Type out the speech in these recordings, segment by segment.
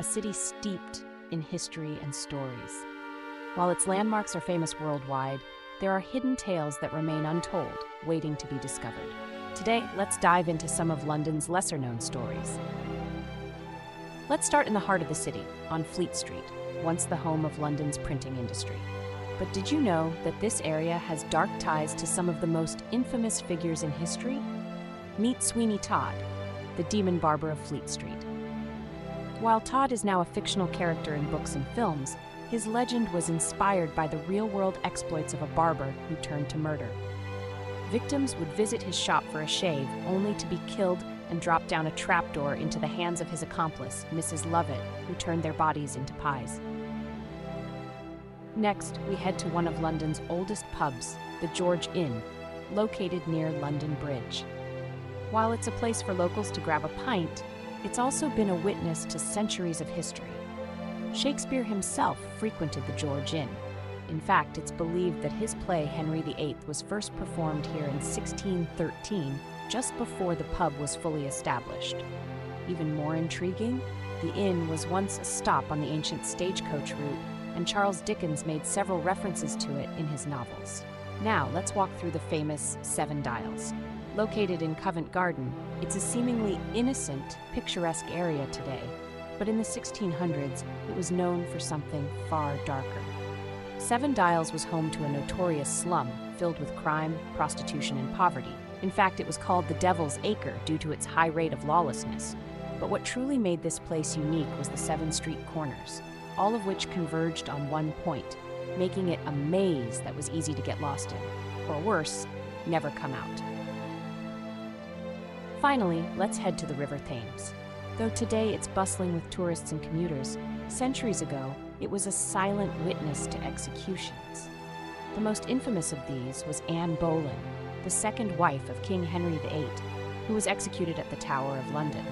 a city steeped in history and stories. While its landmarks are famous worldwide, there are hidden tales that remain untold, waiting to be discovered. Today, let's dive into some of London's lesser-known stories. Let's start in the heart of the city, on Fleet Street, once the home of London's printing industry. But did you know that this area has dark ties to some of the most infamous figures in history? Meet Sweeney Todd, the demon barber of Fleet Street. While Todd is now a fictional character in books and films, his legend was inspired by the real-world exploits of a barber who turned to murder. Victims would visit his shop for a shave, only to be killed and drop down a trapdoor into the hands of his accomplice, Mrs. Lovett, who turned their bodies into pies. Next, we head to one of London's oldest pubs, the George Inn, located near London Bridge. While it's a place for locals to grab a pint, it's also been a witness to centuries of history. Shakespeare himself frequented the George Inn. In fact, it's believed that his play Henry VIII was first performed here in 1613, just before the pub was fully established. Even more intriguing, the inn was once a stop on the ancient stagecoach route, and Charles Dickens made several references to it in his novels. Now, let's walk through the famous Seven Dials. Located in Covent Garden, it's a seemingly innocent, picturesque area today, but in the 1600s, it was known for something far darker. Seven Dials was home to a notorious slum filled with crime, prostitution, and poverty. In fact, it was called the Devil's Acre due to its high rate of lawlessness. But what truly made this place unique was the 7 street corners, all of which converged on one point, making it a maze that was easy to get lost in, or worse, never come out. Finally, let's head to the River Thames. Though today it's bustling with tourists and commuters, centuries ago it was a silent witness to executions. The most infamous of these was Anne Boleyn, the second wife of King Henry VIII, who was executed at the Tower of London.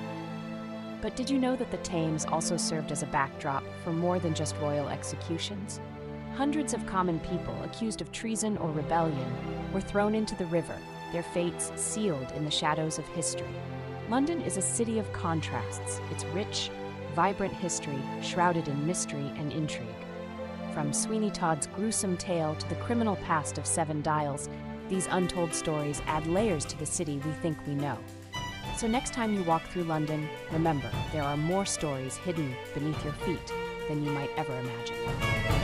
But did you know that the Thames also served as a backdrop for more than just royal executions? Hundreds of common people accused of treason or rebellion were thrown into the river, their fates sealed in the shadows of history. London is a city of contrasts, its rich, vibrant history shrouded in mystery and intrigue. From Sweeney Todd's gruesome tale to the criminal past of Seven Dials, these untold stories add layers to the city we think we know. So next time you walk through London, remember, there are more stories hidden beneath your feet than you might ever imagine.